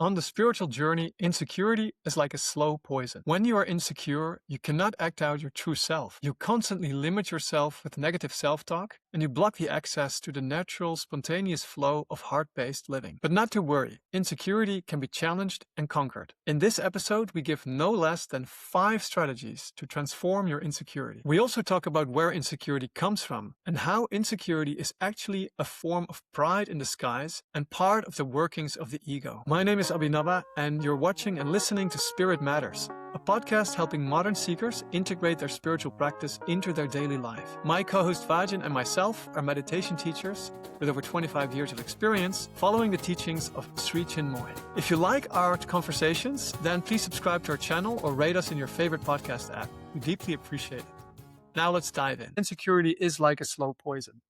On the spiritual journey, insecurity is like a slow poison. When you are insecure, you cannot act out your true self. You constantly limit yourself with negative self-talk, and you block the access to the natural, spontaneous flow of heart-based living. But not to worry, insecurity can be challenged and conquered. In this episode, we give no less than 5 strategies to transform your insecurity. We also talk about where insecurity comes from and how insecurity is actually a form of pride in disguise and part of the workings of the ego. My name is Abhinava, and you're watching and listening to Spirit Matters, a podcast helping modern seekers integrate their spiritual practice into their daily life. My co-host Vajan and myself are meditation teachers with over 25 years of experience following the teachings of Sri Chinmoy. If you like our conversations, then please subscribe to our channel or rate us in your favorite podcast app. We deeply appreciate it. Now let's dive in. Insecurity is like a slow poison.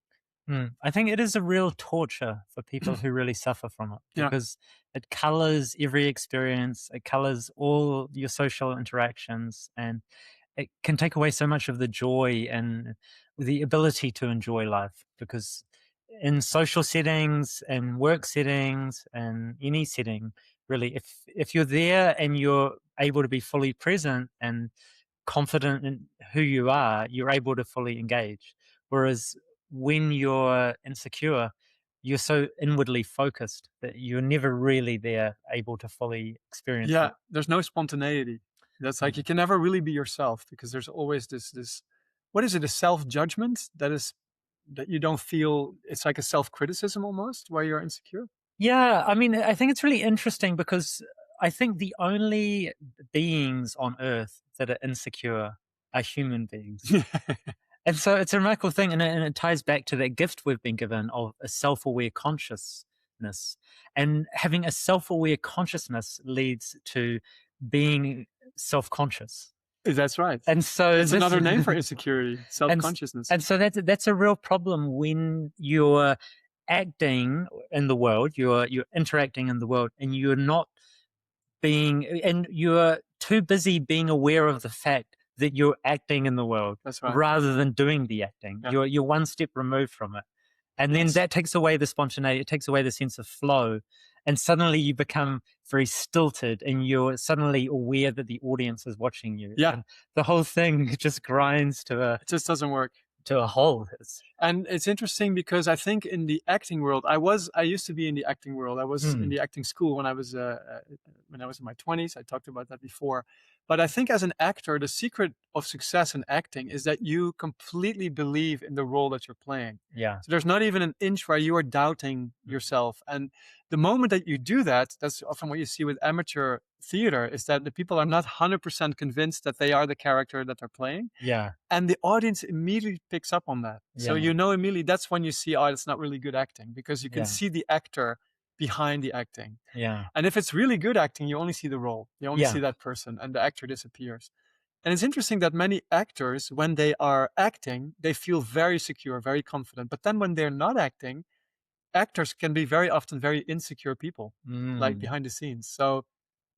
I think it is a real torture for people who really suffer from it, because it colors every experience, it colors all your social interactions, and it can take away so much of the joy and the ability to enjoy life. Because in social settings and work settings and any setting, really, if you're there and you're able to be fully present and confident in who you are, you're able to fully engage. Whereas when you're insecure, you're so inwardly focused that you're never really there able to fully experience it. There's no spontaneity. That's like you can never really be yourself, because there's always this what is it, a self-judgment that you don't feel. It's like a self-criticism almost where you're insecure. Yeah, I mean, I think it's really interesting, because I think the only beings on earth that are insecure are human beings. And so it's a remarkable thing, and it ties back to that gift we've been given of a self-aware consciousness. And having a self-aware consciousness leads to being self-conscious. That's right. And so it's another name for insecurity, self-consciousness. And so that's a real problem when you're acting in the world, you're interacting in the world, and you're too busy being aware of the fact that you're acting in the world. That's right. Rather than doing the acting. Yeah. You're one step removed from it. And then that takes away the spontaneity, it takes away the sense of flow. And suddenly you become very stilted, and you're suddenly aware that the audience is watching you. Yeah. And the whole thing just grinds it just doesn't work. To a halt. And it's interesting because I think in the acting world, I used to be in the acting world. I was in the acting school when I was in my 20s. I talked about that before. But I think as an actor, the secret of success in acting is that you completely believe in the role that you're playing. Yeah. So there's not even an inch where you are doubting yourself. And the moment that you do that, that's often what you see with amateur theater, is that the people are not 100% convinced that they are the character that they're playing. Yeah. And the audience immediately picks up on that. Yeah. So you know immediately, that's when you see, oh, it's not really good acting, because you can see the actor behind the acting. Yeah. And if it's really good acting, you only see the role. You only see that person, and the actor disappears. And it's interesting that many actors, when they are acting, they feel very secure, very confident. But then when they're not acting, actors can be very often very insecure people, like behind the scenes. So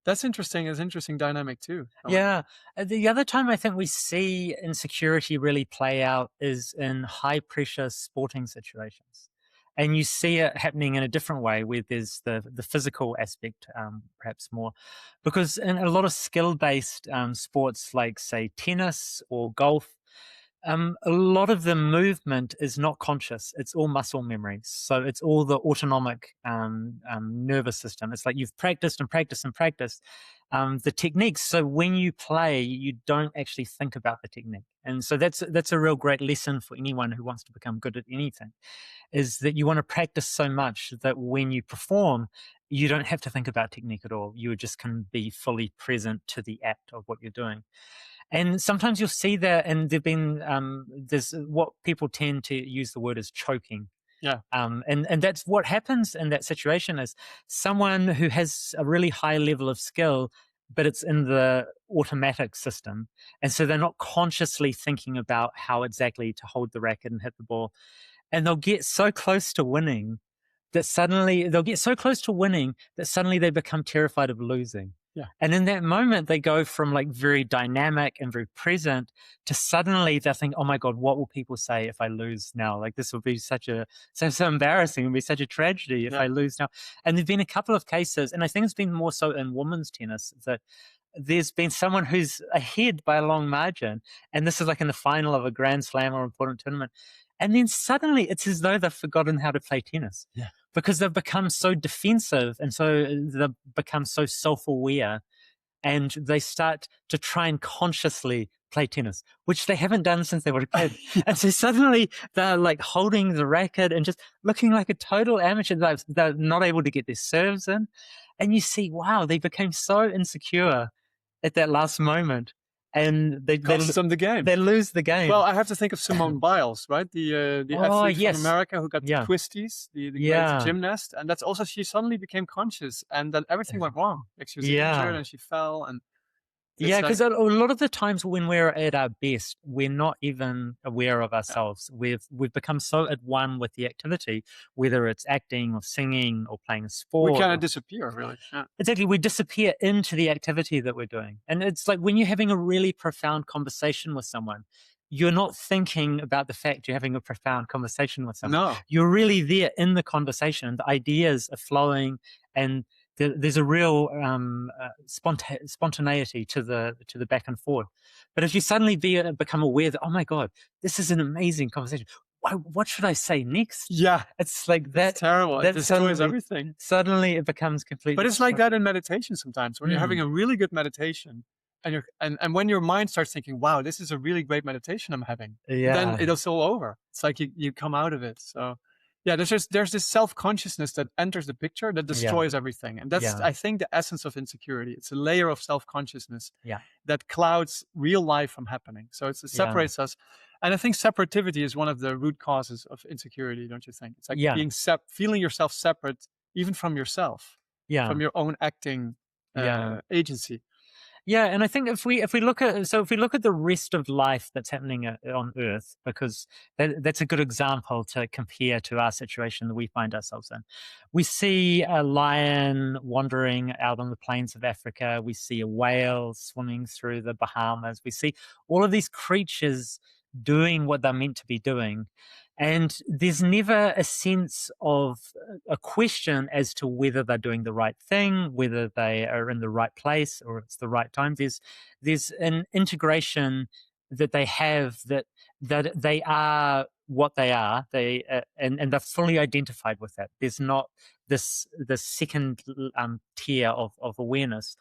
that's interesting. It's an interesting dynamic too. Yeah. The other time I think we see insecurity really play out is in high pressure sporting situations. And you see it happening in a different way, where there's the physical aspect, perhaps more. Because in a lot of skill-based sports, like, say, tennis or golf, a lot of the movement is not conscious. It's all muscle memory. So it's all the autonomic nervous system. It's like you've practiced and practiced and practiced the techniques. So when you play, you don't actually think about the technique. And so that's a real great lesson for anyone who wants to become good at anything, is that you want to practice so much that when you perform, you don't have to think about technique at all. You just can be fully present to the act of what you're doing. And sometimes you'll see that, and there's what people tend to use the word as choking. Yeah. And that's what happens in that situation, is someone who has a really high level of skill, but it's in the automatic system. And so they're not consciously thinking about how exactly to hold the racket and hit the ball. And they'll get so close to winning that suddenly they become terrified of losing. Yeah. And in that moment, they go from like very dynamic and very present to suddenly they think, oh my God, what will people say if I lose now? Like this will be so embarrassing. It'll be such a tragedy if Yeah. I lose now. And there've been a couple of cases, and I think it's been more so in women's tennis, that there's been someone who's ahead by a long margin. And this is like in the final of a Grand Slam or important tournament. And then suddenly it's as though they've forgotten how to play tennis. Yeah. Because they've become so defensive and so they've become so self-aware, and they start to try and consciously play tennis, which they haven't done since they were a kid. Yeah. And so suddenly they're like holding the racket and just looking like a total amateur. They're not able to get their serves in. And you see, wow, they became so insecure at that last moment, and Costs them the game. they lose the game. Well, I have to think of Simone Biles, right? The Oh, athlete yes. from America who got the Yeah. twisties, the Yeah. great gymnast, and that's also she suddenly became conscious, and then everything went wrong. Like she was Yeah. injured and she fell, and Yeah, it's because a lot of the times when we're at our best, we're not even aware of ourselves. We've become so at one with the activity, whether it's acting or singing or playing a we sport. kind of disappear, really. Yeah. Exactly, we disappear into the activity that we're doing. And it's like when you're having a really profound conversation with someone, you're not thinking about the fact you're having a profound conversation with someone. No. You're really there in the conversation, and the ideas are flowing, and there's a real spontaneity to the back and forth. But if you suddenly become aware that, oh my God, this is an amazing conversation. What should I say next? Yeah. It's like that. It's terrible. It that destroys suddenly- everything. Suddenly it becomes completely. But it's like that in meditation sometimes. When you're having a really good meditation, and when your mind starts thinking, wow, this is a really great meditation I'm having, Yeah. then it's all over. It's like you come out of it. So yeah, there's this self-consciousness that enters the picture that destroys everything. And that's, Yeah. I think, the essence of insecurity. It's a layer of self-consciousness Yeah. that clouds real life from happening. So it separates us. And I think separativity is one of the root causes of insecurity, don't you think? It's like Yeah. being feeling yourself separate even from yourself, Yeah. from your own acting agency. Yeah, and I think if we look at the rest of life that's happening on Earth, because that's a good example to compare to our situation that we find ourselves in. We see a lion wandering out on the plains of Africa. We see a whale swimming through the Bahamas. We see all of these creatures doing what they're meant to be doing. And there's never a sense of a question as to whether they're doing the right thing, whether they are in the right place or it's the right time. There's an integration that they have that they are what they are. And they're fully identified with that. There's not this second tier of awareness.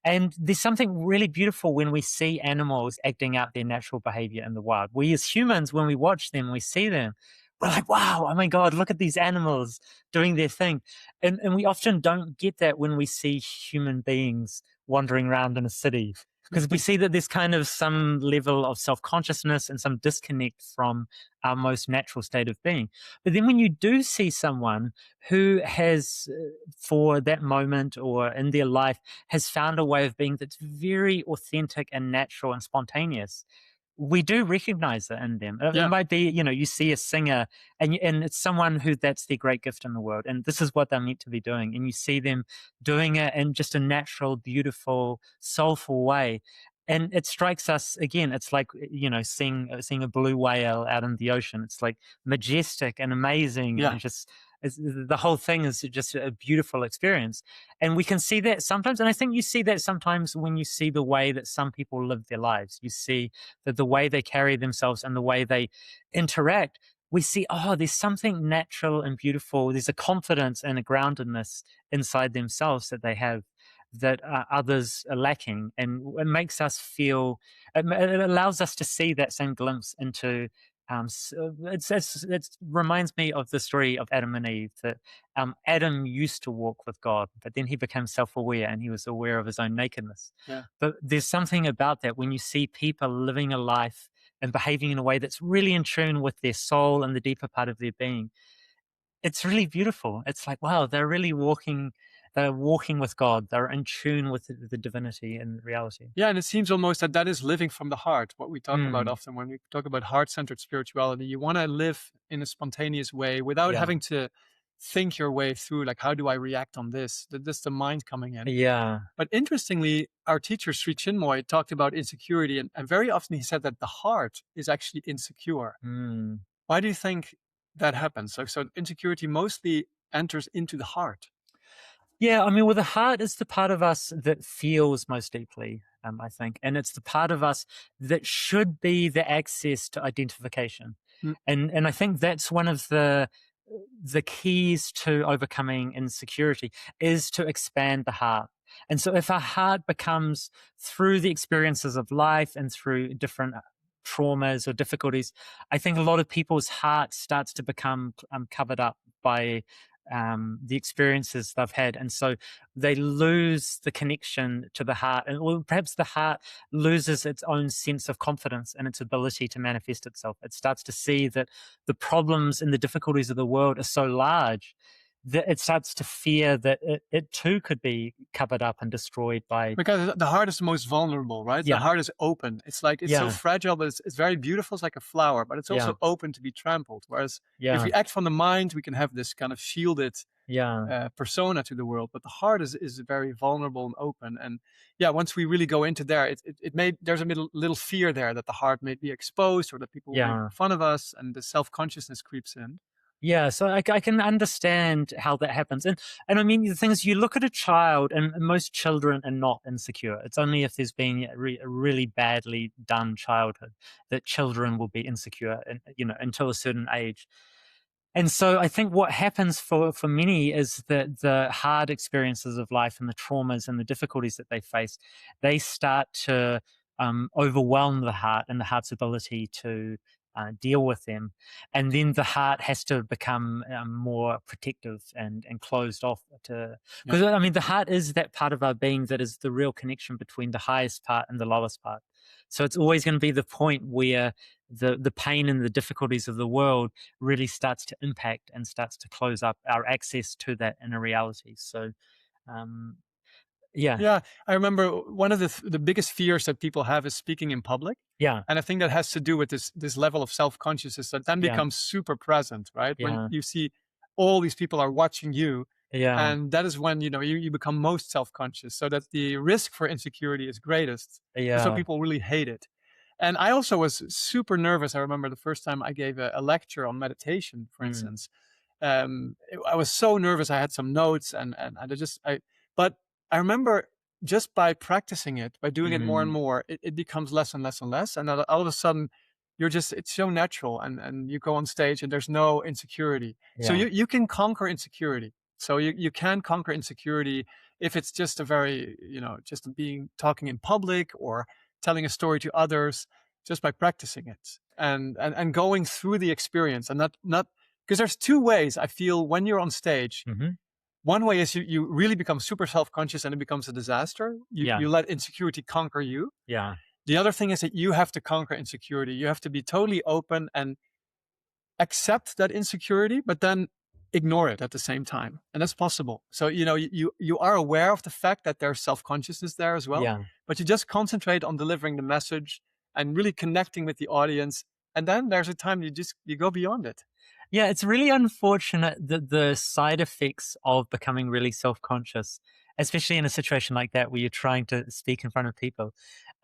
And there's something really beautiful when we see animals acting out their natural behavior in the wild. We as humans, when we watch them, we see them, we're like, wow, oh my God, look at these animals doing their thing. And we often don't get that when we see human beings wandering around in a city, because we see that there's kind of some level of self-consciousness and some disconnect from our most natural state of being. But then when you do see someone who has, for that moment or in their life, has found a way of being that's very authentic and natural and spontaneous, we do recognize it in them. It might be, you see a singer and it's someone who that's their great gift in the world. And this is what they're meant to be doing. And you see them doing it in just a natural, beautiful, soulful way. And it strikes us again. It's like, seeing a blue whale out in the ocean. It's like majestic and amazing. Yeah. And the whole thing is just a beautiful experience. And we can see that sometimes. And I think you see that sometimes when you see the way that some people live their lives. You see that the way they carry themselves and the way they interact, we see, oh, there's something natural and beautiful. There's a confidence and a groundedness inside themselves that they have that others are lacking. And it makes us feel, it allows us to see that same glimpse into it reminds me of the story of Adam and Eve, that Adam used to walk with God, but then he became self-aware and he was aware of his own nakedness. Yeah. But there's something about that when you see people living a life and behaving in a way that's really in tune with their soul and the deeper part of their being. It's really beautiful. It's like, wow, they're walking with God. They're in tune with the divinity and reality. Yeah, and it seems almost that is living from the heart, what we talk about often when we talk about heart-centered spirituality. You want to live in a spontaneous way without having to think your way through, like, how do I react on this? That's the mind coming in. Yeah. But interestingly, our teacher, Sri Chinmoy, talked about insecurity, and very often he said that the heart is actually insecure. Mm. Why do you think that happens? So insecurity mostly enters into the heart. Yeah, I mean, well, the heart is the part of us that feels most deeply, I think, and it's the part of us that should be the access to identification, Mm, and I think that's one of the keys to overcoming insecurity is to expand the heart. And so, if our heart becomes through the experiences of life and through different traumas or difficulties, I think a lot of people's heart starts to become covered up by the experiences they've had. And so they lose the connection to the heart. And or perhaps the heart loses its own sense of confidence and its ability to manifest itself. It starts to see that the problems and the difficulties of the world are so large that it starts to fear that it too could be covered up and destroyed by, Because the heart is the most vulnerable, right? The yeah, heart is open. It's like it's so yeah, fragile, but it's very beautiful. It's like a flower, but it's yeah, also open to be trampled. Whereas if yeah, we act from the mind, we can have this kind of shielded yeah. persona to the world. But the heart is very vulnerable and open. And yeah, once we really go into there, it may there's a little fear there that the heart may be exposed or that people will make Yeah. fun of us, and the self consciousness creeps in. Yeah, so I can understand how that happens, and I mean the thing is, you look at a child, and most children are not insecure. It's only if there's been a really badly done childhood that children will be insecure, and until a certain age. And so I think what happens for many is that the hard experiences of life and the traumas and the difficulties that they face, they start to overwhelm the heart and the heart's ability to deal with them. And then the heart has to become more protective and closed off to, Yeah. because I mean, the heart is that part of our being that is the real connection between the highest part and the lowest part. So it's always going to be the point where the pain and the difficulties of the world really starts to impact and starts to close up our access to that inner reality. So, um, yeah, Yeah, I remember one of the biggest fears that people have is speaking in public, yeah, and I think that has to do with this level of self consciousness that then yeah, becomes super present, right? When yeah, you see all these people are watching you, yeah, and that is when you become most self conscious, so that the risk for insecurity is greatest, and so yeah, people really hate it. And I also was super nervous. I remember the first time I gave a lecture on meditation, for mm, instance. I was so nervous. I had some notes, and but I remember just by practicing it, by doing it more and mm, more, it becomes less and less and less. And then all of a sudden, it's so natural. And you go on stage and there's no insecurity. So yeah, you can conquer insecurity. So you can conquer insecurity if it's just a very, just being talking in public or telling a story to others just by practicing it and going through the experience and not because there's two ways I feel when you're on stage. hmm, One way is you really become super self-conscious and it becomes a disaster. yeah, You let insecurity conquer you. yeah. The other thing is that you have to conquer insecurity. You have to be totally open and accept that insecurity, but then ignore it at the same time. And that's possible. So, you are aware of the fact that there's self-consciousness there as well, Yeah. but you just concentrate on delivering the message and really connecting with the audience. And then there's a time you go beyond it. Yeah, it's really unfortunate that the side effects of becoming really self conscious, especially in a situation like that where you're trying to speak in front of people,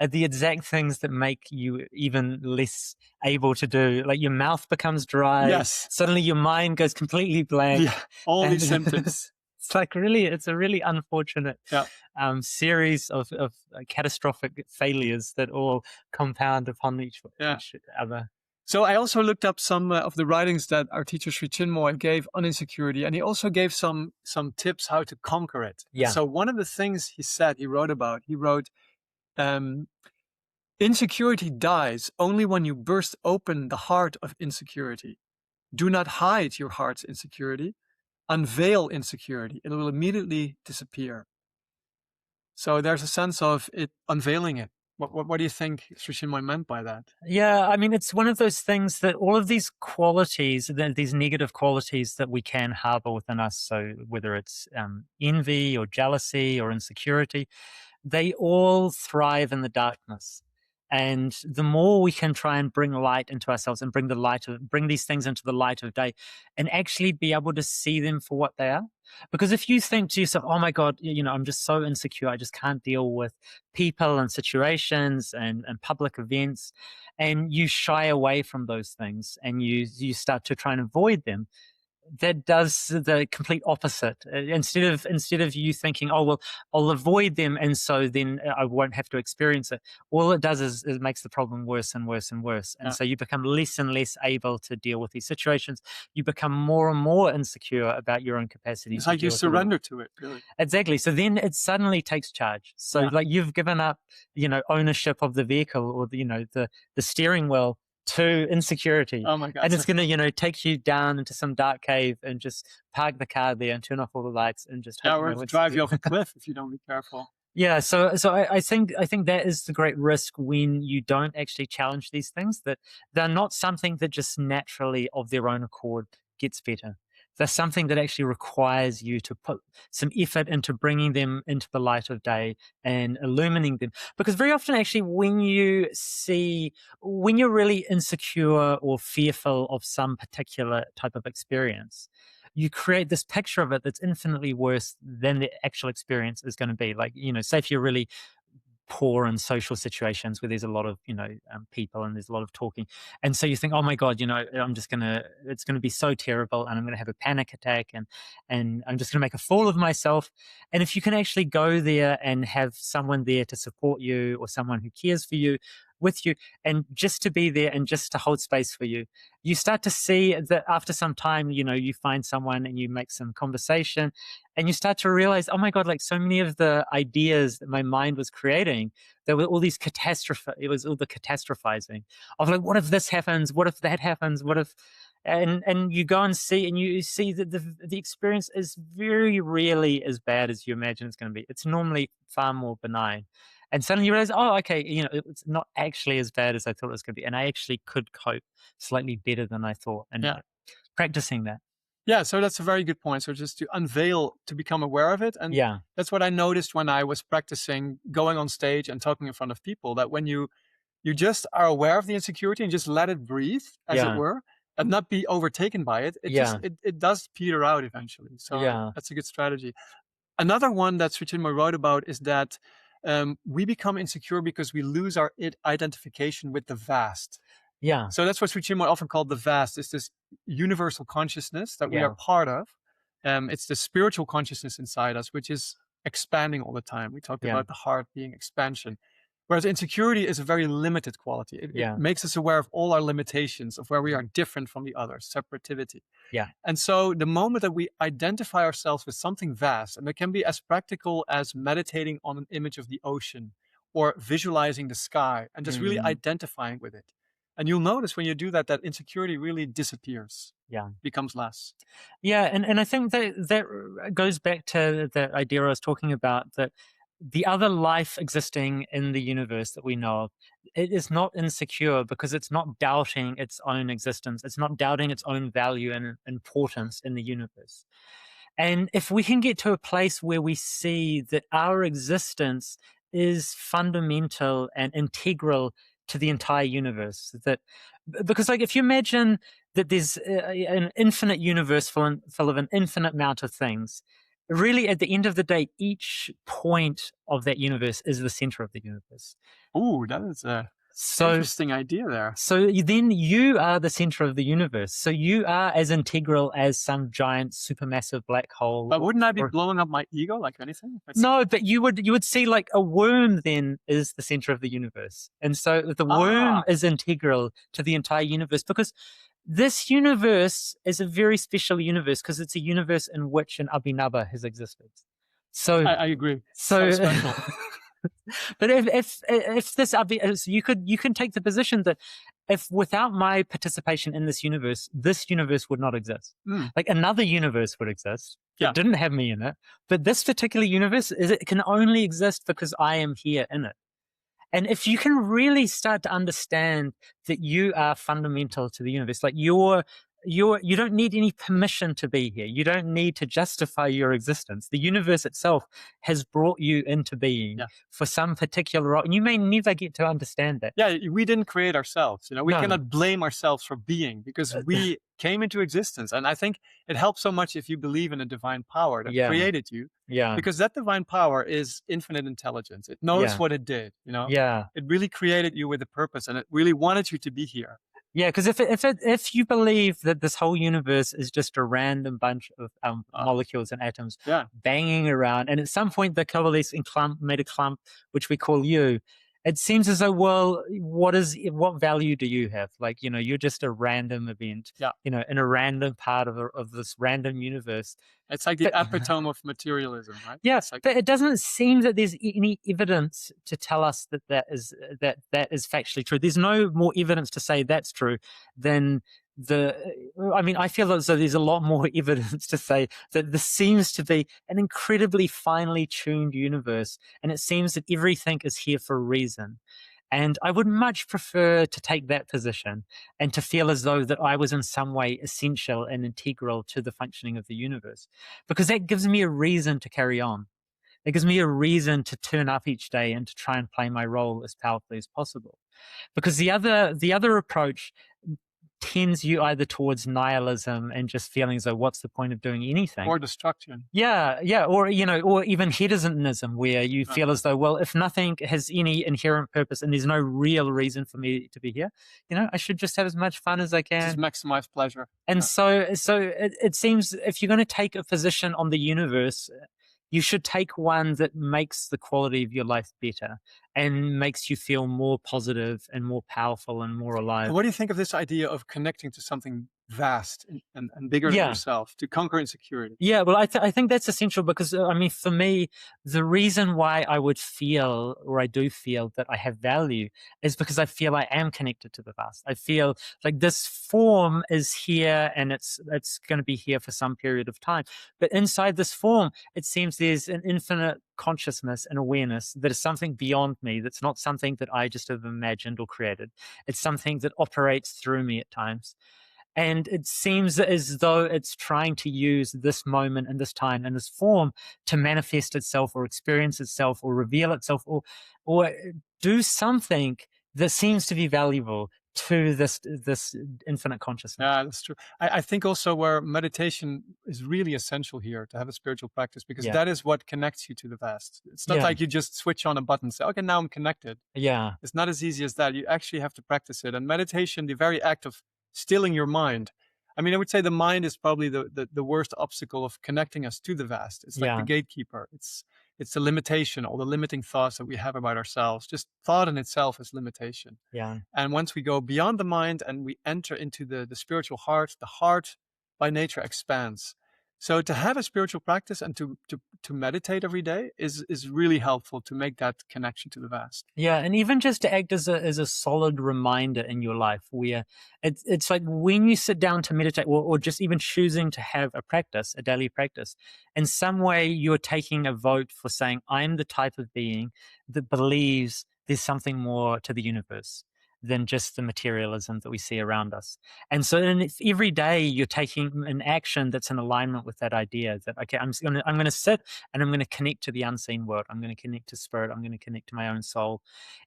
are the exact things that make you even less able to do. Like your mouth becomes dry, Yes. suddenly your mind goes completely blank. Yeah. All And these symptoms. it's like really, it's a really unfortunate Yeah. series of catastrophic failures that all compound upon Yeah. each other. So I also looked up some of the writings that our teacher Sri Chinmoy gave on insecurity, and he also gave some tips how to conquer it. And Yeah. so one of the things he wrote, um, insecurity dies only when you burst open the heart of insecurity. Do not hide your heart's insecurity. Unveil insecurity. It will immediately disappear. So there's a sense of it unveiling it. What do you think Sri Chinmoy meant by that? Yeah, I mean, it's one of those things that all of these qualities, these negative qualities that we can harbor within us, so whether it's envy or jealousy or insecurity, they all thrive in the darkness. And the more we can try and bring light into ourselves and bring these things into the light of day and actually be able to see them for what they are. Because if you think to yourself, oh my God, I'm just so insecure, I just can't deal with people and situations and public events, and you shy away from those things and you start to try and avoid them, that does the complete opposite. Instead of you thinking, oh well, I'll avoid them and so then I won't have to experience it, all it does is it makes the problem worse and worse and worse. And so you become less and less able to deal with these situations. You become more and more insecure about your own capacity. It's like you surrender to it, really. Exactly. So then it suddenly takes charge. So like you've given up, ownership of the vehicle or the steering wheel to insecurity. Oh my God. And it's going to, take you down into some dark cave and just park the car there and turn off all the lights and just hope or drive you off a cliff if you don't be careful. Yeah, so I think that is the great risk when you don't actually challenge these things, that they're not something that just naturally of their own accord gets better. They're something that actually requires you to put some effort into bringing them into the light of day and illuminating them. Because very often, actually, when you're really insecure or fearful of some particular type of experience, you create this picture of it that's infinitely worse than the actual experience is going to be. Like, say if you're really poor in social situations where there's a lot of people and there's a lot of talking, and so you think, oh my God, it's gonna be so terrible and I'm gonna have a panic attack and I'm just gonna make a fool of myself. And if you can actually go there and have someone there to support you or someone who cares for you with you, and just to be there and just to hold space for you, you start to see that after some time, you find someone and you make some conversation and you start to realize, oh my God, like so many of the ideas that my mind was creating, there were all these it was all the catastrophizing of like, what if this happens? What if that happens? What if, and you go and see, and you see that the experience is very rarely as bad as you imagine it's going to be. It's normally far more benign. And suddenly you realize, oh, okay, it's not actually as bad as I thought it was going to be. And I actually could cope slightly better than I thought. And practicing that. Yeah, so that's a very good point. So just to unveil, to become aware of it. And that's what I noticed when I was practicing going on stage and talking in front of people, that when you just are aware of the insecurity and just let it breathe, as it were, and not be overtaken by it, it does peter out eventually. So that's a good strategy. Another one that Chinmoy wrote about is that we become insecure because we lose our identification with the vast. Yeah. So that's what Chinmoy often called the vast. It's this universal consciousness that we are part of. It's the spiritual consciousness inside us, which is expanding all the time. We talked about the heart being expansion. Whereas insecurity is a very limited quality. It makes us aware of all our limitations, of where we are different from the others, separativity. Yeah. And so the moment that we identify ourselves with something vast, and it can be as practical as meditating on an image of the ocean or visualizing the sky and just really identifying with it. And you'll notice when you do that, that insecurity really disappears. Yeah. Becomes less. Yeah. And I think that goes back to the idea I was talking about, that the other life existing in the universe that we know of, it is not insecure because it's not doubting its own existence. It's not doubting its own value and importance in the universe. And if we can get to a place where we see that our existence is fundamental and integral to the entire universe, because like if you imagine that there's an infinite universe full of an infinite amount of things, really, at the end of the day, each point of that universe is the center of the universe. Ooh, that is a interesting idea there. So then you are the center of the universe. So you are as integral as some giant supermassive black hole. But wouldn't I be blowing up my ego like anything? No, but you would see like a worm then is the center of the universe. And so the worm is integral to the entire universe, because this universe is a very special universe because it's a universe in which an Abhinava has existed. So I agree. So special. But if this you can take the position that if without my participation in this universe would not exist. Like another universe would exist. It didn't have me in it, but this particular universe it can only exist because I am here in it. And if you can really start to understand that you are fundamental to the universe, like your you don't need any permission to be here. You don't need to justify your existence. The universe itself has brought you into being for some particular role, and you may never get to understand that. Yeah, we didn't create ourselves. We No. cannot blame ourselves for being, because we came into existence. And I think it helps so much if you believe in a divine power that created you, because that divine power is infinite intelligence. It knows what it did. It really created you with a purpose, and it really wanted you to be here. Yeah, because if you believe that this whole universe is just a random bunch of molecules and atoms banging around, and at some point they coalesced and made a clump, which we call you, it seems as though, well, what value do you have? Like, you're just a random event, in a random part of this random universe. It's like the epitome of materialism, right? Yeah, but it doesn't seem that there's any evidence to tell us that is factually true. There's no more evidence to say that's true than I feel as though there's a lot more evidence to say that this seems to be an incredibly finely tuned universe, and it seems that everything is here for a reason. And I would much prefer to take that position and to feel as though that I was in some way essential and integral to the functioning of the universe, because that gives me a reason to carry on. It gives me a reason to turn up each day and to try and play my role as powerfully as possible. Because the other approach tends you either towards nihilism and just feeling as though, what's the point of doing anything? Or destruction. Yeah. Or, or even hedonism, where you feel as though, well, if nothing has any inherent purpose and there's no real reason for me to be here, I should just have as much fun as I can. Just maximize pleasure. And so it seems if you're going to take a position on the universe, you should take one that makes the quality of your life better and makes you feel more positive and more powerful and more alive. And what do you think of this idea of connecting to something vast and bigger than yourself to conquer insecurity? Yeah, well, I think that's essential, because for me, the reason why I would feel, or I do feel, that I have value is because I feel I am connected to the vast. I feel like this form is here and it's going to be here for some period of time. But inside this form, it seems there's an infinite consciousness and awareness that is something beyond me, that's not something that I just have imagined or created. It's something that operates through me at times. And it seems as though it's trying to use this moment and this time and this form to manifest itself or experience itself or reveal itself or do something that seems to be valuable to this infinite consciousness. Yeah, that's true. I think also where meditation is really essential here to have a spiritual practice, because that is what connects you to the vast. It's not like you just switch on a button and say, okay, now I'm connected. Yeah. It's not as easy as that. You actually have to practice it. And meditation, the very act of stilling your mind. I would say the mind is probably the worst obstacle of connecting us to the vast. It's like the gatekeeper. It's the limitation, all the limiting thoughts that we have about ourselves. Just thought in itself is limitation. Yeah. And once we go beyond the mind and we enter into the spiritual heart, the heart by nature expands. So to have a spiritual practice and to meditate every day is really helpful to make that connection to the vast. Yeah, and even just to act as a solid reminder in your life, where it's like when you sit down to meditate, or just even choosing to have a practice, a daily practice, in some way you're taking a vote for saying, I'm the type of being that believes there's something more to the universe than just the materialism that we see around us. And so if every day you're taking an action that's in alignment with that idea, that, okay, I'm going to sit and I'm going to connect to the unseen world. I'm going to connect to spirit. I'm going to connect to my own soul.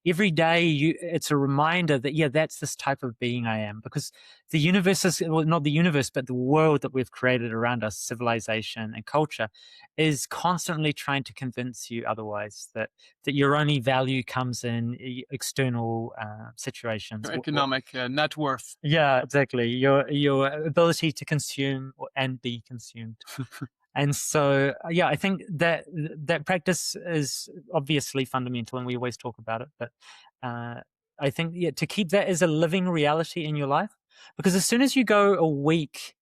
Every day it's a reminder that, that's this type of being I am, because the universe is, well, not the universe, but the world that we've created around us, civilization and culture, is constantly trying to convince you otherwise, that your only value comes in external situations. Your economic net worth. Yeah, exactly. Your ability to consume and be consumed. And so, I think that practice is obviously fundamental, and we always talk about it. But I think to keep that as a living reality in your life, because as soon as you go a week,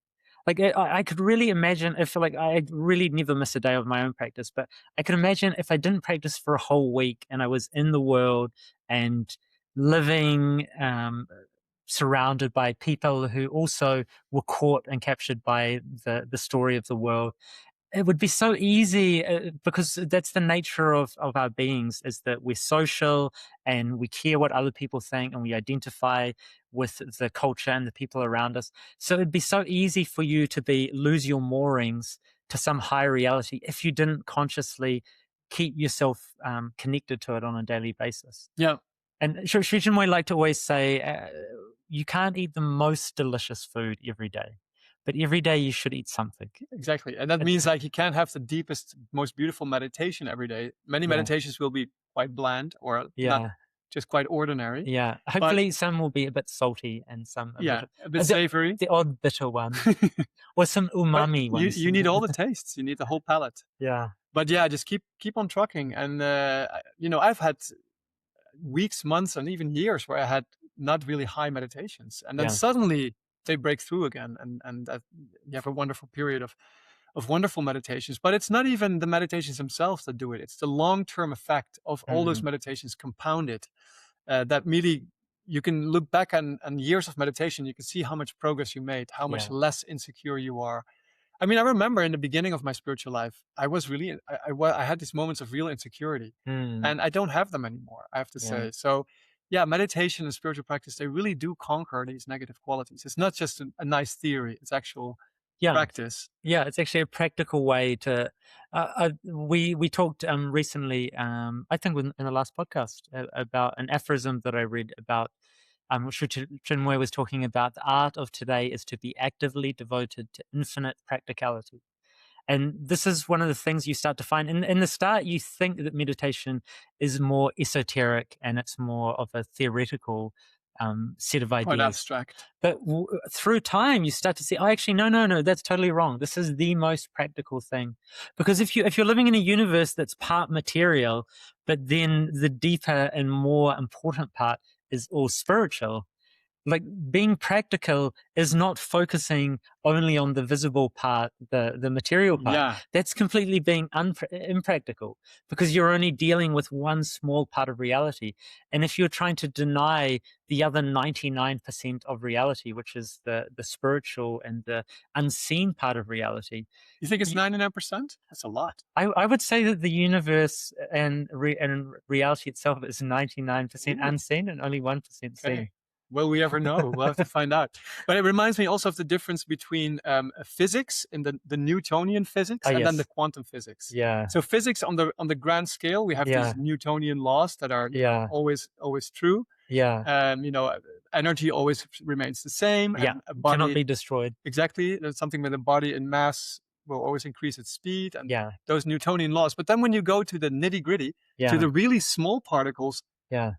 like I could really imagine if, like, I really never miss a day of my own practice, but I could imagine if I didn't practice for a whole week and I was in the world and living surrounded by people who also were caught and captured by the story of the world. It would be so easy, because that's the nature of our beings, is that we're social and we care what other people think and we identify with the culture and the people around us. So it'd be so easy for you to lose your moorings to some higher reality if you didn't consciously keep yourself connected to it on a daily basis. Yeah, And Chinmoy like to always say, you can't eat the most delicious food every day, but every day you should eat something. exactly. And that means like you can't have the deepest, most beautiful meditation every day. Many Yeah, meditations will be quite bland or not, yeah, just quite ordinary. yeah. But Hopefully, some will be a bit salty and some yeah, a bit savory. the odd bitter one, or some But umami ones. you need all the tastes. You need the whole palate. Yeah, But yeah, just keep on trucking. And I've had weeks, months, and even years where I had not really high meditations, and then yeah. suddenly they break through again, and you have a wonderful period of wonderful meditations. But it's not even the meditations themselves that do it; it's the long term effect of all those Mm, meditations compounded. That really you can look back on years of meditation. You can see how much progress you made, how much yeah. less insecure you are. I mean, I remember in the beginning of my spiritual life, I was really, I had these moments of real insecurity, Mm, and I don't have them anymore, I have to yeah. say. So, yeah, meditation and spiritual practice, they really do conquer these negative qualities. It's not just a nice theory, it's actual Yeah. practice. Yeah, it's actually a practical way to. We talked recently, I think in the last podcast, about an aphorism that I read about, which Chinmoy was talking about. The art of today is to be actively devoted to infinite practicality. And this is one of the things you start to find. In the start, you think that meditation is more esoteric and it's more of a theoretical set of Quite ideas. abstract. But through time, you start to see, oh, actually, no, that's totally wrong. This is the most practical thing, because if you're living in a universe that's part material, but then the deeper and more important part is all spiritual, like being practical is not focusing only on the visible part, the material part. Yeah. That's completely being impractical, because you're only dealing with one small part of reality. And if you're trying to deny the other 99% of reality, which is the spiritual and the unseen part of reality, You think it's you, 99%? That's a lot. I would say that the universe and reality itself is 99% Ooh, unseen and only 1% seen. okay. Will we ever know? We'll have to find out. But it reminds me also of the difference between physics and the Newtonian Oh physics and then the yes. quantum physics. Yeah. So physics on the grand scale, we have these Yeah. Newtonian laws that are Yeah. always true. Yeah. Energy always remains the same, Yeah. and a Cannot body be destroyed. exactly. There's something with a body in mass will always increase its speed, and Yeah. those Newtonian laws. But then when you go to the nitty gritty, to Yeah. the really small particles, Yeah.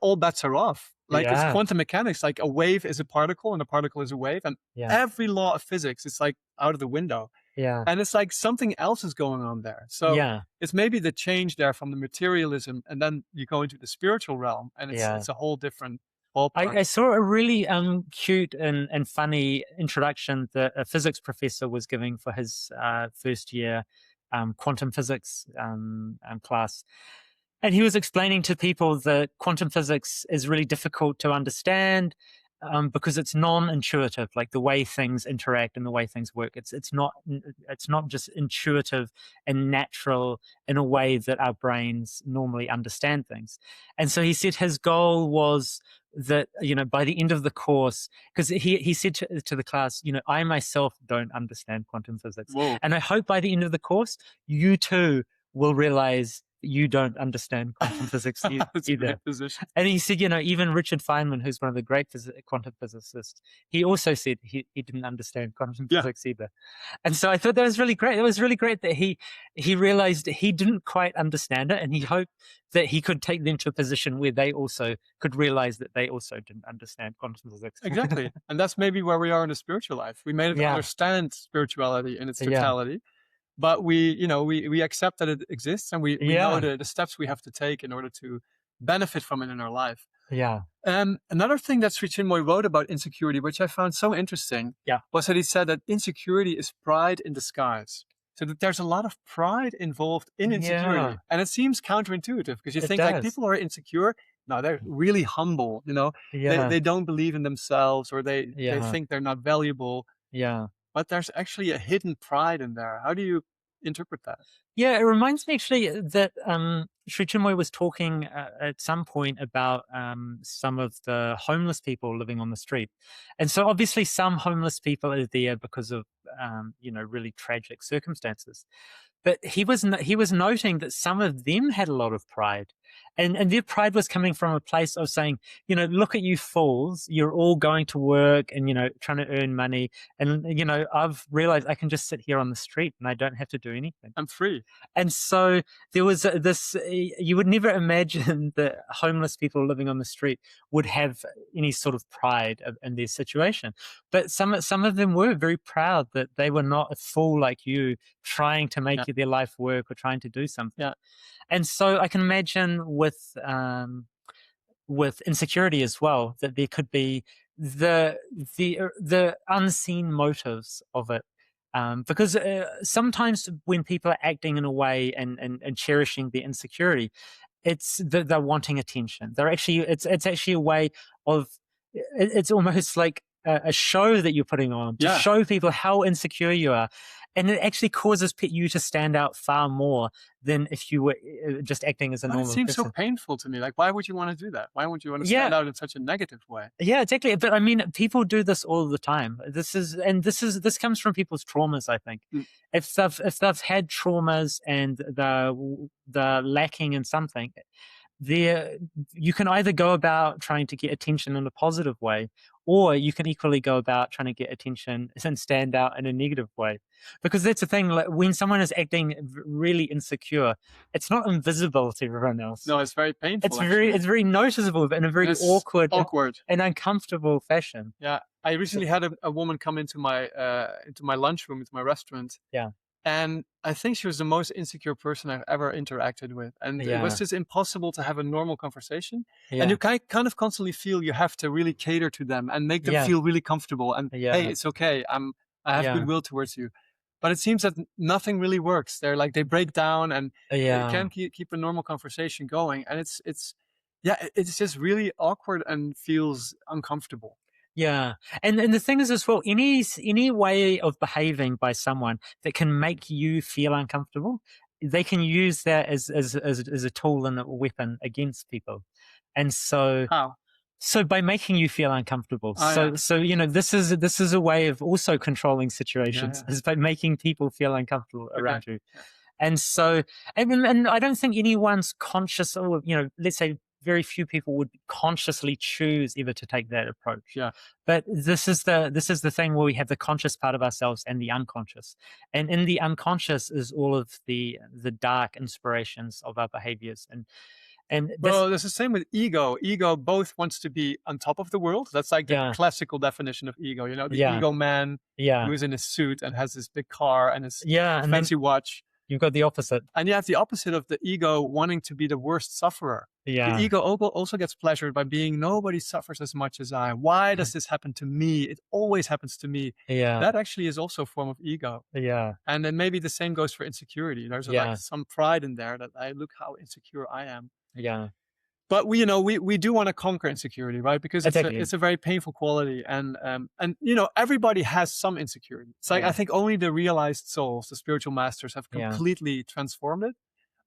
all bets are off. Like it's Yeah. quantum mechanics. Like a wave is a particle, and a particle is a wave, and Yeah. every law of physics is like out of the window. Yeah. And it's like something else is going on there. So Yeah. it's maybe the change there from the materialism, and then you go into the spiritual realm, and Yeah. it's a whole different ballpark. I saw a really cute and funny introduction that a physics professor was giving for his first year quantum physics class. And he was explaining to people that quantum physics is really difficult to understand because it's non-intuitive, like the way things interact and the way things work. It's not just intuitive and natural in a way that our brains normally understand things. And so he said his goal was that, by the end of the course, because he said to the class, I myself don't understand quantum physics, Whoa. and I hope by the end of the course you too will realize you don't understand quantum physics That's a either. great position. And he said, even Richard Feynman, who's one of the great quantum physicists, he also said he didn't understand quantum Yeah. physics either. And so I thought that was really great. It was really great that he realized he didn't quite understand it, and he hoped that he could take them to a position where they also could realize that they also didn't understand quantum physics. Exactly. And that's maybe where we are in the spiritual life. We may not Yeah. understand spirituality in its Yeah. totality, but we accept that it exists, and we know Yeah. the steps we have to take in order to benefit from it in our life. Yeah. Another thing that Sri Chinmoy wrote about insecurity, which I found so interesting, Yeah. was that he said that insecurity is pride in disguise. So that there's a lot of pride involved in insecurity. Yeah. And it seems counterintuitive, because you It think like does. people who are insecure, no, they're really humble, Yeah. they don't believe in themselves, or they Yeah. think they're not valuable. Yeah. But there's actually a hidden pride in there. How do you interpret that? Yeah, it reminds me actually that Sri Chinmoy was talking at some point about some of the homeless people living on the street. And so obviously some homeless people are there because of, really tragic circumstances. But he was noting that some of them had a lot of pride, and their pride was coming from a place of saying, look at you fools, you're all going to work and trying to earn money, and I've realized I can just sit here on the street and I don't have to do anything. I'm free. And so there was this, you would never imagine that homeless people living on the street would have any sort of pride in their situation. But some of them were very proud that they were not a fool like you trying to make their life work or trying to do something. Yeah. And so I can imagine with insecurity as well, that there could be the unseen motives of it. Because sometimes when people are acting in a way and cherishing their insecurity, it's that they're wanting attention. They're actually it's actually a way of it's almost like a show that you're putting on to show people how insecure you are, and it actually causes you to stand out far more than if you were just acting as a normal It seems person. so painful to me. Like, why would you want to do that? Why would you want to stand out in such a negative way? Yeah, exactly. But I mean, people do this all the time. This comes from people's traumas, I think. If they've had traumas and they're lacking in something, you can either go about trying to get attention in a positive way, or you can equally go about trying to get attention and stand out in a negative way. Because that's the thing, like, when someone is acting really insecure, it's not invisible to everyone else. No, it's very painful. It's very noticeable in a very awkward and uncomfortable fashion. Yeah, I recently had a woman come into my lunchroom, into my restaurant. Yeah. And I think she was the most insecure person I've ever interacted with. And it was just impossible to have a normal conversation. Yeah. And you kind of constantly feel you have to really cater to them and make them feel really comfortable. And hey, it's okay. I have goodwill towards you. But it seems that nothing really works. They break down and you can't keep a normal conversation going. And it's just really awkward and feels uncomfortable. Yeah. And the thing is as well, any way of behaving by someone that can make you feel uncomfortable, they can use that as a tool and a weapon against people. And so how? So by making you feel uncomfortable. So this is a way of also controlling situations, is by making people feel uncomfortable around you. And so and I don't think anyone's conscious, or let's say very few people would consciously choose ever to take that approach. Yeah. But this is the thing where we have the conscious part of ourselves and the unconscious. And in the unconscious is all of the dark inspirations of our behaviors. And well, it's the same with ego. Ego both wants to be on top of the world. That's like the classical definition of ego. The ego man who is in a suit and has this big car and his fancy watch. You've got the opposite. And you have the opposite of the ego wanting to be the worst sufferer. Yeah. The ego also gets pleasured by being, nobody suffers as much as I. Why does this happen to me? It always happens to me. Yeah. That actually is also a form of ego. Yeah. And then maybe the same goes for insecurity. There's like some pride in there that look how insecure I am. Yeah. But we do want to conquer insecurity, right? Because it's a very painful quality, and everybody has some insecurity. It's like I think only the realized souls, the spiritual masters, have completely transformed it.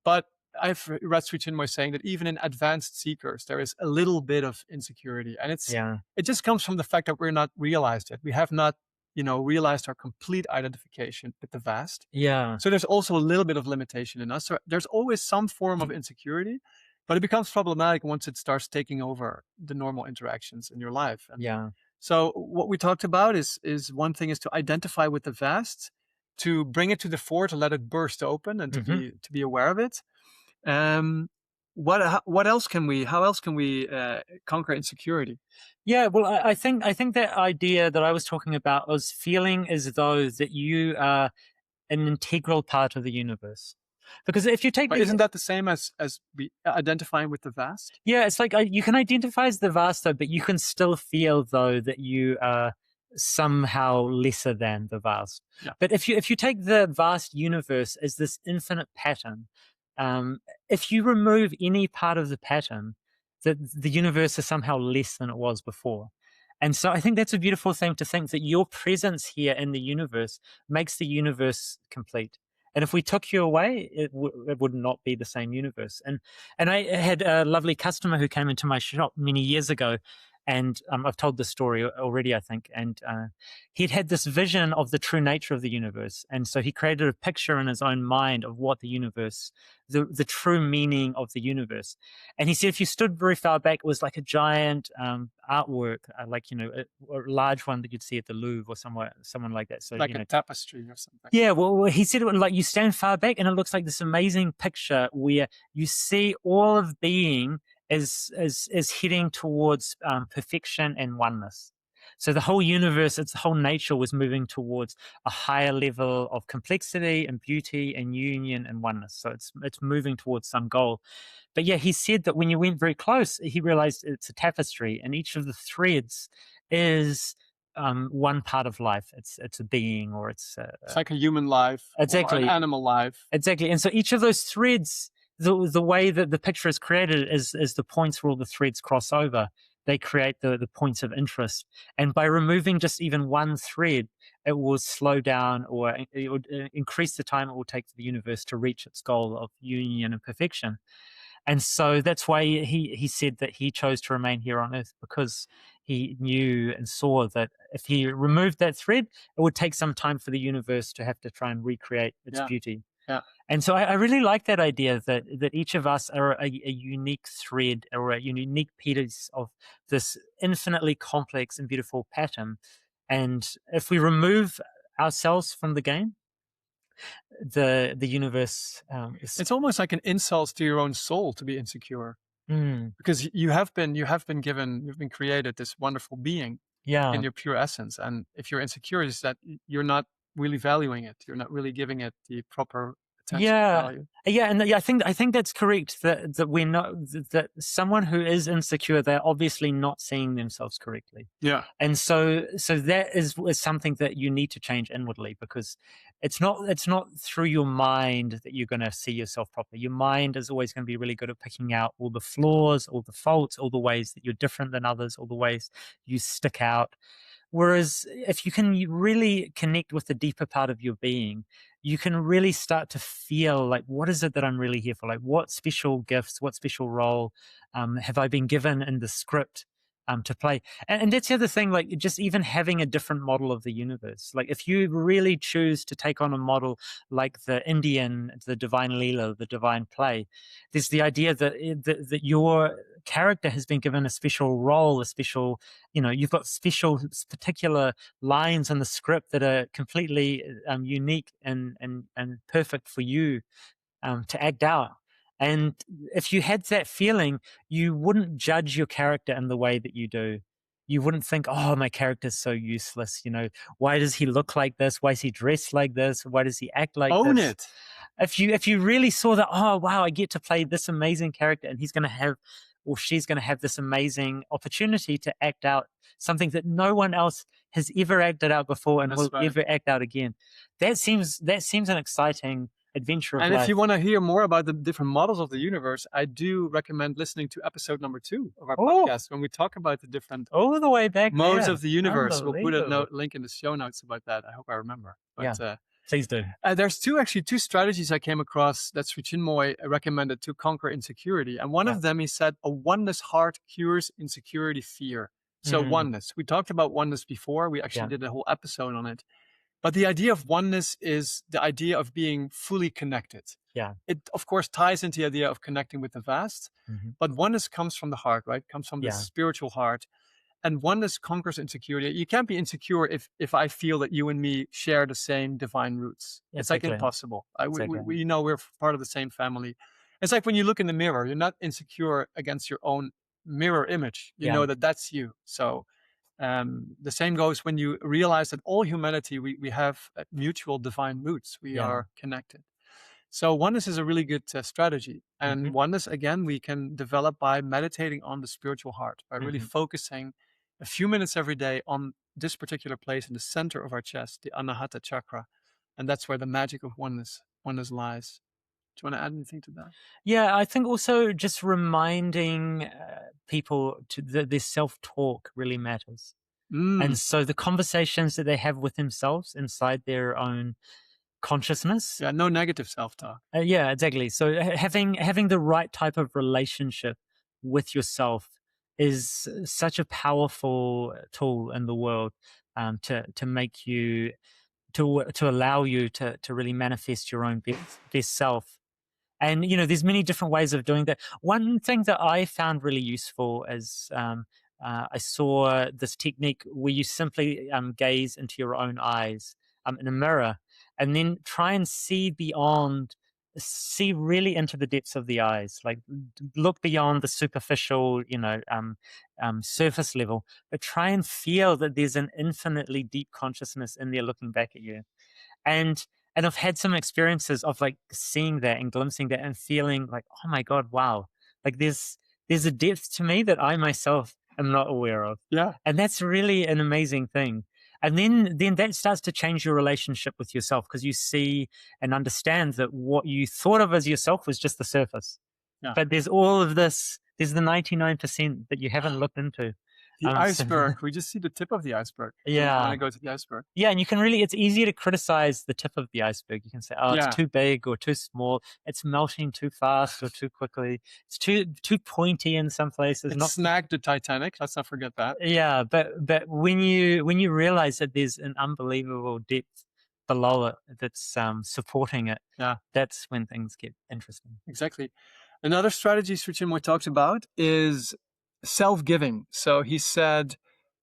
But I've read Sri Chinmoy saying that even in advanced seekers, there is a little bit of insecurity, and it just comes from the fact that we're not realized yet. We have not realized our complete identification with the vast. Yeah. So there's also a little bit of limitation in us. So there's always some form of insecurity. But it becomes problematic once it starts taking over the normal interactions in your life. And so what we talked about is one thing is to identify with the vast, to bring it to the fore, to let it burst open, and to be aware of it. How else can we conquer insecurity? Yeah, well, I think that idea that I was talking about was feeling as though that you are an integral part of the universe. Because if you take, isn't that the same as identifying with the vast? Yeah, it's like you can identify as the vast, though, but you can still feel though that you are somehow lesser than the vast. Yeah. But if you take the vast universe as this infinite pattern, if you remove any part of the pattern, the universe is somehow less than it was before. And so I think that's a beautiful thing to think, that your presence here in the universe makes the universe complete. And if we took you away, it would not be the same universe. And I had a lovely customer who came into my shop many years ago, and I've told this story already, I think. And he'd had this vision of the true nature of the universe, and so he created a picture in his own mind of what the universe, the true meaning of the universe. And he said, if you stood very far back, it was like a giant artwork, like a large one that you'd see at the Louvre or somewhere, someone like that. So Like a tapestry or something. yeah, well, he said it was like you stand far back and it looks like this amazing picture where you see all of being is heading towards perfection and oneness. So the whole universe, its whole nature was moving towards a higher level of complexity and beauty and union and oneness. So it's moving towards some goal. But yeah, he said that when you went very close, he realized it's a tapestry, and each of the threads is one part of life. It's a being, or it's like a human life or an animal life. Exactly. And so each of those threads, the way that the picture is created is the points where all the threads cross over. They create the points of interest. And by removing just even one thread, it will slow down, or it would increase the time it will take for the universe to reach its goal of union and perfection. And so that's why he said that he chose to remain here on Earth, because he knew and saw that if he removed that thread, it would take some time for the universe to have to try and recreate its beauty. Yeah. And so I really like that idea that each of us are a unique thread, or a unique piece of this infinitely complex and beautiful pattern. And if we remove ourselves from the game, the universe is... It's almost like an insult to your own soul to be insecure, because you've been created this wonderful being in your pure essence, and if you're insecure, is that you're not really valuing it, you're not really giving it the proper attention and value. And I think that's correct, that we're not, that someone who is insecure, they're obviously not seeing themselves correctly. And so that is something that you need to change inwardly, because it's not through your mind that you're going to see yourself properly. Your mind is always going to be really good at picking out all the flaws, all the faults, all the ways that you're different than others, all the ways you stick out. Whereas if you can really connect with the deeper part of your being, you can really start to feel like, what is it that I'm really here for? Like, what special gifts, what special role have I been given in the script to play? And that's the other thing, like just even having a different model of the universe. Like if you really choose to take on a model like the divine Leela, the divine play, there's the idea that your character has been given a special role, a special, you've got special particular lines in the script that are completely unique and perfect for you to act out. And if you had that feeling, you wouldn't judge your character in the way that you do. You wouldn't think, oh, my character's so useless. Why does he look like this? Why is he dressed like this? Why does he act like this? Own it. If you really saw that, oh, wow, I get to play this amazing character, and he's going to have, or she's going to have this amazing opportunity to act out something that no one else has ever acted out before and will ever act out again. That seems an exciting adventure of life. And if you want to hear more about the different models of the universe, I do recommend listening to episode number 2 of our podcast, when we talk about the different all the way back modes of the universe. We'll put a link in the show notes about that. I hope I remember. But, please do. There's two strategies I came across that Sri Chinmoy recommended to conquer insecurity. And one of them, he said, a oneness heart cures insecurity fear. So oneness. We talked about oneness before. We actually did a whole episode on it. But the idea of oneness is the idea of being fully connected. It, of course, ties into the idea of connecting with the vast. But oneness comes from the heart, right? Comes from the spiritual heart. And oneness conquers insecurity. You can't be insecure if I feel that you and me share the same divine roots. It's like impossible. We know we're part of the same family. It's like when you look in the mirror, you're not insecure against your own mirror image. You know that that's you. So the same goes when you realize that all humanity, we have mutual divine roots. We are connected. So oneness is a really good strategy. And oneness, again, we can develop by meditating on the spiritual heart, by really focusing a few minutes every day on this particular place in the center of our chest, the Anahata chakra. And that's where the magic of oneness lies. Do you want to add anything to that? Yeah, I think also just reminding people that their self-talk really matters. And so the conversations that they have with themselves inside their own consciousness. Yeah, no negative self-talk. Yeah, exactly. So having the right type of relationship with yourself is such a powerful tool in the world, to make you, to allow you to really manifest your own best self. And there's many different ways of doing that. One thing that I found really useful is, I saw this technique where you simply gaze into your own eyes in a mirror, and then try and see beyond, see really into the depths of the eyes, like look beyond the superficial, surface level, but try and feel that there's an infinitely deep consciousness in there looking back at you. And I've had some experiences of like seeing that and glimpsing that and feeling like, oh my God, wow. Like there's a depth to me that I myself am not aware of. Yeah. And that's really an amazing thing. And then that starts to change your relationship with yourself, because you see and understand that what you thought of as yourself was just the surface. Yeah. But there's all of this, there's the 99% that you haven't looked into. The So- iceberg. We just see the tip of the iceberg. Yeah. We want to go to the iceberg. Yeah, and you can really, it's easier to criticize the tip of the iceberg. You can say, oh, Yeah. it's too big or too small. It's melting too fast or too quickly. It's too pointy in some places. It snagged the Titanic. Let's not forget that. Yeah, but when you realize that there's an unbelievable depth below it that's supporting it, Yeah. that's when things get interesting. Exactly. Another strategy Sri Chinmoy talks about is self-giving. So he said,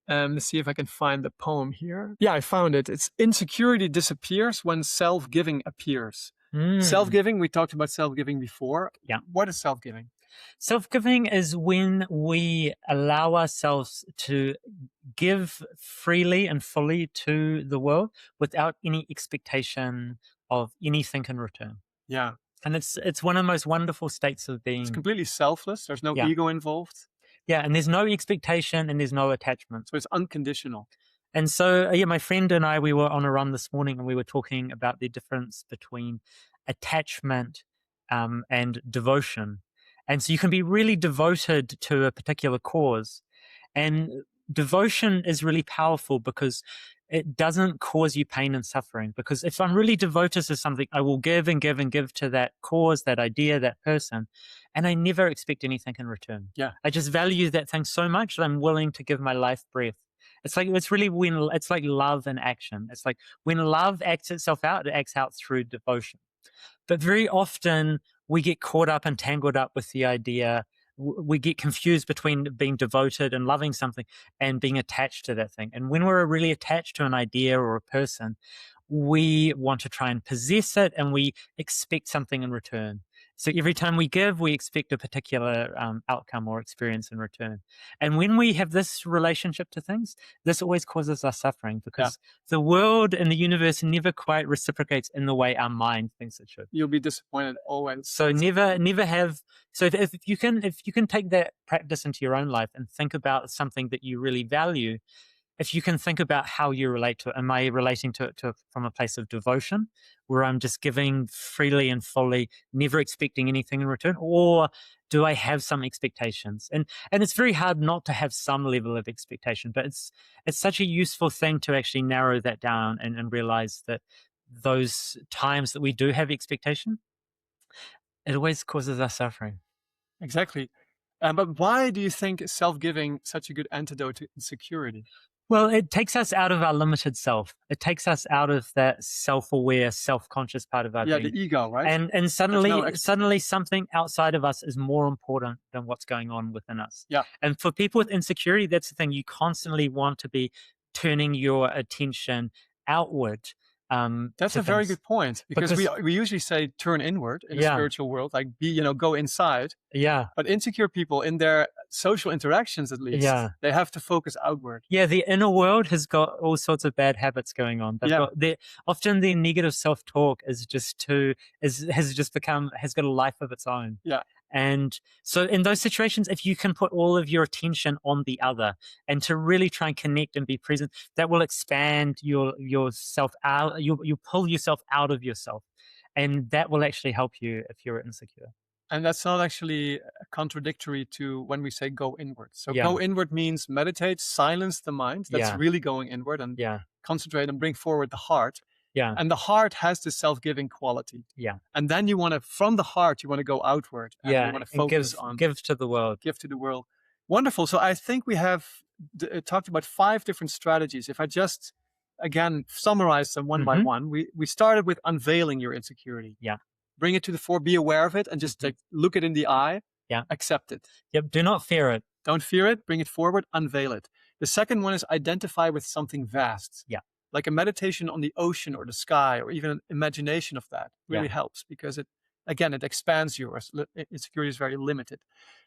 let's see if I can find the poem here. Yeah, I found it. It's insecurity disappears when self-giving appears. Self-giving, we talked about self-giving before. Yeah. What is self-giving? Self-giving is when we allow ourselves to give freely and fully to the world without any expectation of anything in return. Yeah. And it's one of the most wonderful states of being. It's completely selfless. There's no Yeah. ego involved. Yeah, and there's no expectation and there's no attachment. So it's unconditional. And so, yeah, my friend and I, we were on a run this morning and we were talking about the difference between attachment and devotion. And so you can be really devoted to a particular cause. And devotion is really powerful because it doesn't cause you pain and suffering. Because if I'm really devoted to something, I will give and give and give to that cause, that idea, that person. And I never expect anything in return. Yeah. I just value that thing so much that I'm willing to give my life breath. It's like, it's really when, it's like love in action. It's like when love acts itself out, it acts out through devotion. But very often we get caught up and tangled up with the idea. We get confused between being devoted and loving something and being attached to that thing. And when we're really attached to an idea or a person, we want to try and possess it and we expect something in return. So every time we give, we expect a particular outcome or experience in return. And when we have this relationship to things, this always causes us suffering because the world and the universe never quite reciprocates in the way our mind thinks it should. You'll be disappointed always. So never have. So if you can take that practice into your own life and think about something that you really value, if you can think about how you relate to it, am I relating to it from a place of devotion, where I'm just giving freely and fully, never expecting anything in return, or do I have some expectations? And it's very hard not to have some level of expectation, but it's such a useful thing to actually narrow that down and realize that those times that we do have expectation, it always causes us suffering. Exactly. But why do you think self-giving such a good antidote to insecurity? Well, it takes us out of our limited self. It takes us out of that self-aware, self-conscious part of our being. The ego, right? And suddenly something outside of us is more important than what's going on within us. Yeah. And for people with insecurity, that's the thing. You constantly want to be turning your attention outward. That's a very good point because we usually say turn inward in the spiritual world, like go inside. Yeah. But insecure people in their social interactions, at least, they have to focus outward. Yeah, the inner world has got all sorts of bad habits going on. Often their negative self-talk has got a life of its own. Yeah. And so in those situations, if you can put all of your attention on the other and to really try and connect and be present, that will expand yourself out. You pull yourself out of yourself, and that will actually help you if you're insecure. And that's not actually contradictory to when we say go inward. So go inward means meditate, silence the mind. That's really going inward and concentrate and bring forward the heart. Yeah. And the heart has the self-giving quality. Yeah. And then you want to, from the heart, you want to go outward and you want to focus on give to the world. give to the world. Wonderful. So I think we have talked about 5 different strategies. If I just, again, summarize them one by one, we started with unveiling your insecurity. Yeah. Bring it to the fore, be aware of it, and just like look it in the eye. Yeah. Accept it. Yep. Do not fear it. Don't fear it. Bring it forward. Unveil it. The second one is identify with something vast. Yeah. Like a meditation on the ocean or the sky, or even an imagination of that really helps, because it expands yours. Insecurity is very limited.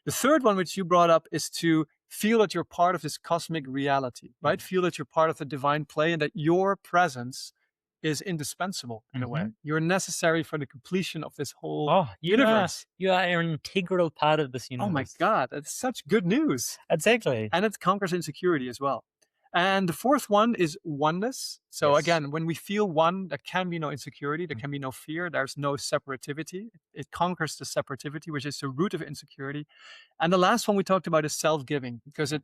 The third one, which you brought up, is to feel that you're part of this cosmic reality, right? Feel that you're part of the divine play and that your presence is indispensable in a way. You're necessary for the completion of this whole universe. You are an integral part of this universe. Oh my God, that's such good news. Exactly. And it conquers insecurity as well. And the fourth one is oneness. So again, when we feel one, there can be no insecurity, there can be no fear, there's no separativity. It conquers the separativity, which is the root of insecurity. And the last one we talked about is self-giving, because it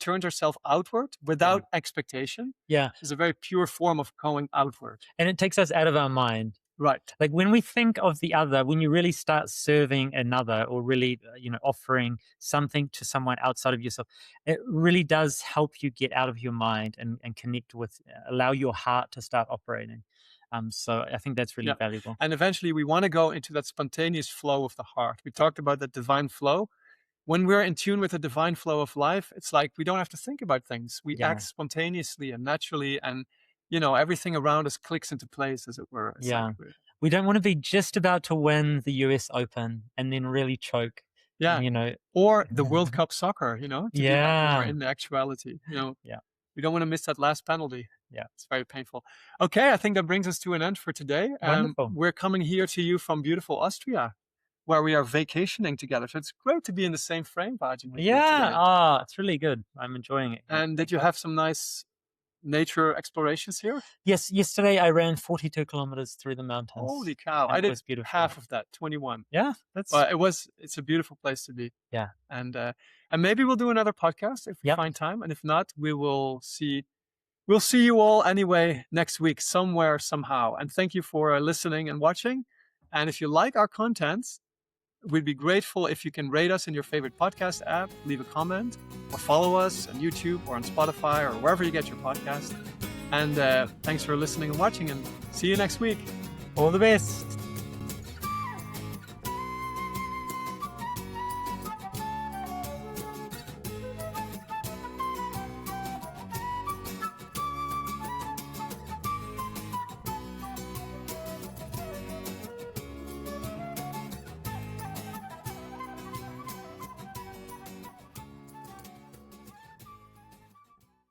turns ourselves outward without expectation. Yeah. It's a very pure form of going outward. And it takes us out of our mind. Right. Like when we think of the other, when you really start serving another, or really, offering something to someone outside of yourself, it really does help you get out of your mind and connect with, allow your heart to start operating. So I think that's really valuable. And eventually we want to go into that spontaneous flow of the heart. We talked about that divine flow. When we're in tune with the divine flow of life, it's like we don't have to think about things. We act spontaneously and naturally, and everything around us clicks into place, as it were. It's like we don't want to be just about to win the US Open and then really choke. Yeah. Or the World Cup soccer, to be more in the actuality. We don't want to miss that last penalty. Yeah. It's very painful. Okay, I think that brings us to an end for today. Wonderful. We're coming here to you from beautiful Austria, where we are vacationing together. So it's great to be in the same frame, Vajin. Yeah. It's really good. I'm enjoying it. And did you have some nice nature explorations here? Yes. Yesterday I ran 42 kilometers through the mountains. Holy cow. I did half of that, 21. Yeah. It's a beautiful place to be. Yeah. And maybe we'll do another podcast if we find time. And if not, we'll see you all anyway next week, somewhere, somehow. And thank you for listening and watching. And if you like our content, we'd be grateful if you can rate us in your favorite podcast app, leave a comment, or follow us on YouTube or on Spotify or wherever you get your podcast. And thanks for listening and watching, and see you next week. All the best.